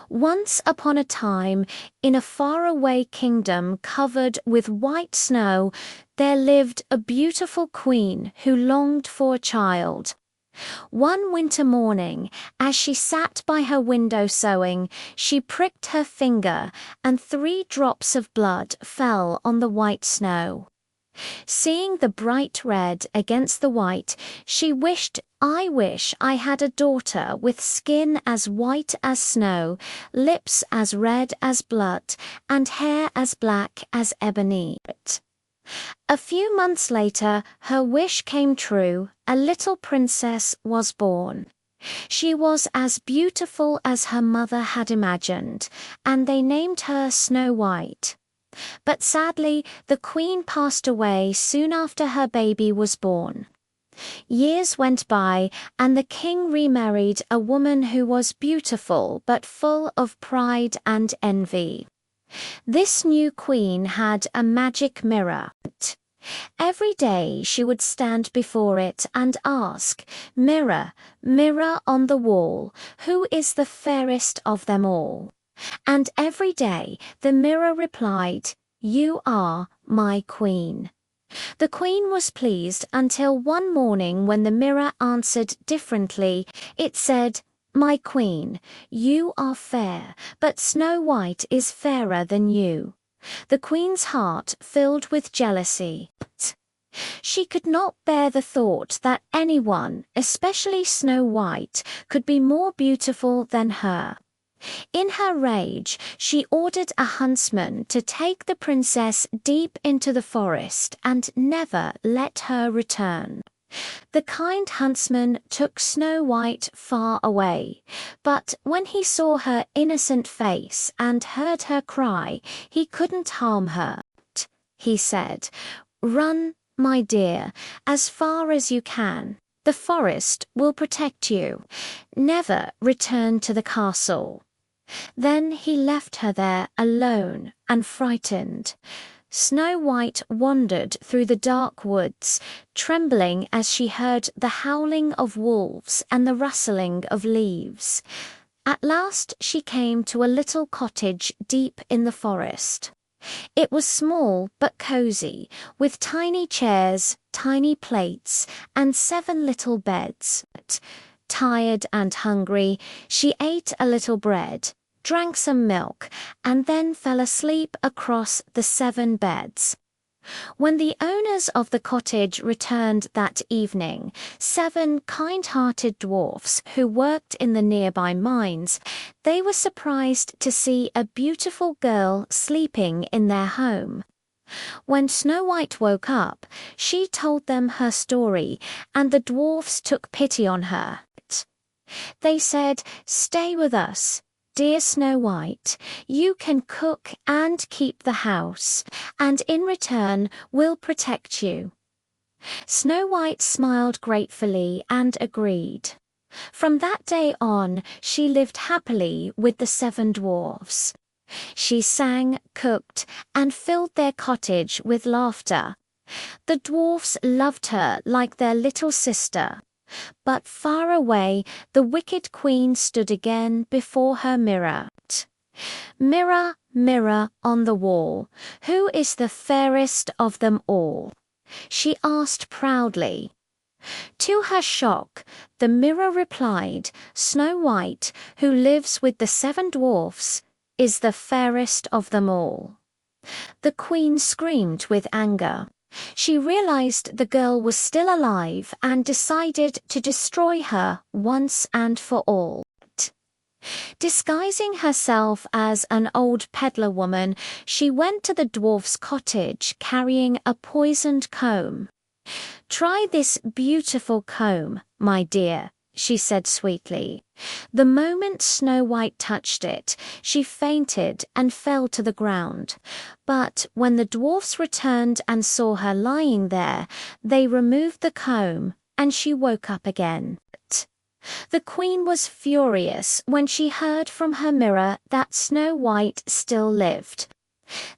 Once upon a time, in a faraway kingdom covered with white snow, there lived a beautiful queen who longed for a child. One winter morning, as she sat by her window sewing, she pricked her finger, and 3 drops of blood fell on the white snow. Seeing the bright red against the white, she wished, "I wish I had a daughter with skin as white as snow, lips as red as blood, and hair as black as ebony." A few months later, her wish came true. A little princess was born. She was as beautiful as her mother had imagined, and they named her Snow White. But sadly, the queen passed away soon after her baby was born. Years went by, and the king remarried a woman who was beautiful but full of pride and envy. This new queen had a magic mirror. Every day she would stand before it and ask, "Mirror, mirror on the wall, who is the fairest of them all?" And every day the mirror replied, "You are my queen." The queen was pleased until one morning when the mirror answered differently. It said, "My queen, you are fair, but Snow White is fairer than you." The queen's heart filled with jealousy. She could not bear the thought that anyone, especially Snow White, could be more beautiful than her. In her rage, she ordered a huntsman to take the princess deep into the forest and never let her return. The kind huntsman took Snow White far away, but when he saw her innocent face and heard her cry, he couldn't harm her. He said, "Run, my dear, as far as you can. The forest will protect you. Never return to the castle." Then he left her there alone and frightened. Snow White wandered through the dark woods, trembling as she heard the howling of wolves and the rustling of leaves. At last she came to a little cottage deep in the forest. It was small but cozy, with tiny chairs, tiny plates, and 7 little beds. Tired and hungry, she ate a little bread, drank some milk, and then fell asleep across the 7 beds. When the owners of the cottage returned that evening, 7 kind-hearted dwarfs who worked in the nearby mines, they were surprised to see a beautiful girl sleeping in their home. When Snow White woke up, she told them her story, and the dwarfs took pity on her. They said, "Stay with us, dear Snow White. You can cook and keep the house, and in return we'll protect you." Snow White smiled gratefully and agreed. From that day on, she lived happily with the 7 dwarfs. She sang, cooked, and filled their cottage with laughter. The dwarfs loved her like their little sister. But far away, the wicked queen stood again before her mirror. "Mirror, mirror on the wall, who is the fairest of them all?" she asked proudly. To her shock, the mirror replied, "Snow White, who lives with the 7 dwarfs, is the fairest of them all." The queen screamed with anger. She realized the girl was still alive and decided to destroy her once and for all. Disguising herself as an old peddler woman, she went to the dwarf's cottage carrying a poisoned comb. "Try this beautiful comb, my dear," she said sweetly. The moment Snow White touched it, she fainted and fell to the ground. But when the dwarfs returned and saw her lying there, they removed the comb, and she woke up again. The queen was furious when she heard from her mirror that Snow White still lived.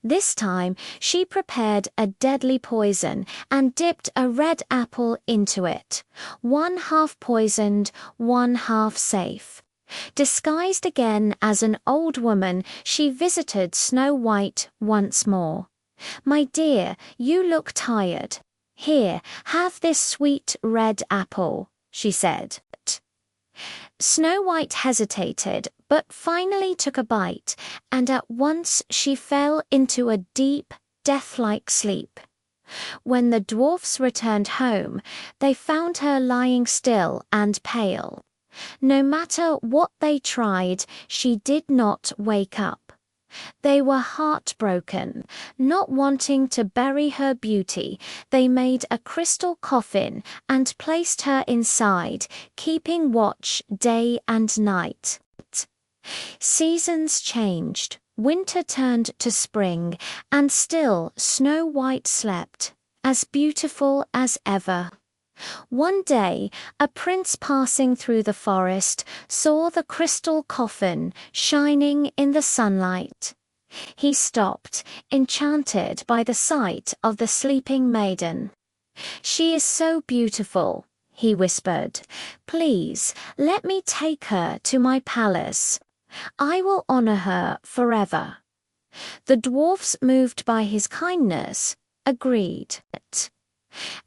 This time she prepared a deadly poison and dipped a red apple into it, 1 half poisoned, 1 half safe. Disguised again as an old woman, she visited Snow White once more. "My dear, you look tired. Here, have this sweet red apple," she said. Snow White hesitated, but finally took a bite, and at once she fell into a deep, death-like sleep. When the dwarfs returned home, they found her lying still and pale. No matter what they tried, she did not wake up. They were heartbroken. Not wanting to bury her beauty, they made a crystal coffin and placed her inside, keeping watch day and night. Seasons changed. Winter turned to spring, and still Snow White slept, as beautiful as ever. One day, a prince passing through the forest saw the crystal coffin shining in the sunlight. He stopped, enchanted by the sight of the sleeping maiden. "She is so beautiful," he whispered. "Please, let me take her to my palace. I will honor her forever." The dwarfs, moved by his kindness, agreed.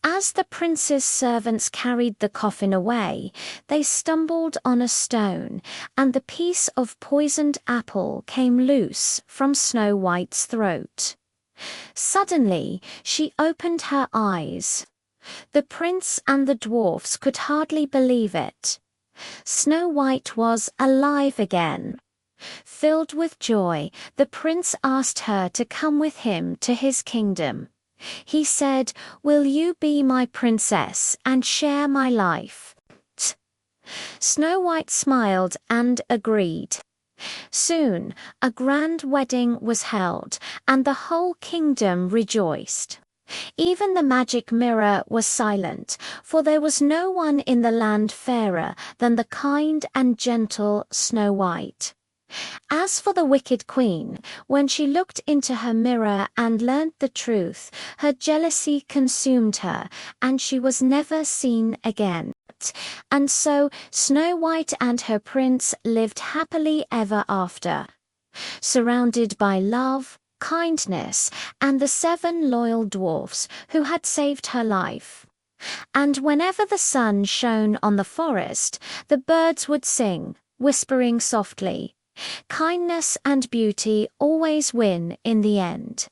As the prince's servants carried the coffin away, they stumbled on a stone, and the piece of poisoned apple came loose from Snow White's throat. Suddenly, she opened her eyes. The prince and the dwarfs could hardly believe it. Snow White was alive again. Filled with joy, the prince asked her to come with him to his kingdom. He said, "Will you be my princess and share my life?" Snow White smiled and agreed. Soon, a grand wedding was held, and the whole kingdom rejoiced. Even the magic mirror was silent, for there was no one in the land fairer than the kind and gentle Snow White. As for the wicked queen, when she looked into her mirror and learnt the truth, her jealousy consumed her, and she was never seen again. And so Snow White and her prince lived happily ever after, surrounded by love, kindness, and the 7 loyal dwarfs who had saved her life. And whenever the sun shone on the forest, the birds would sing, whispering softly, "Kindness and beauty always win in the end."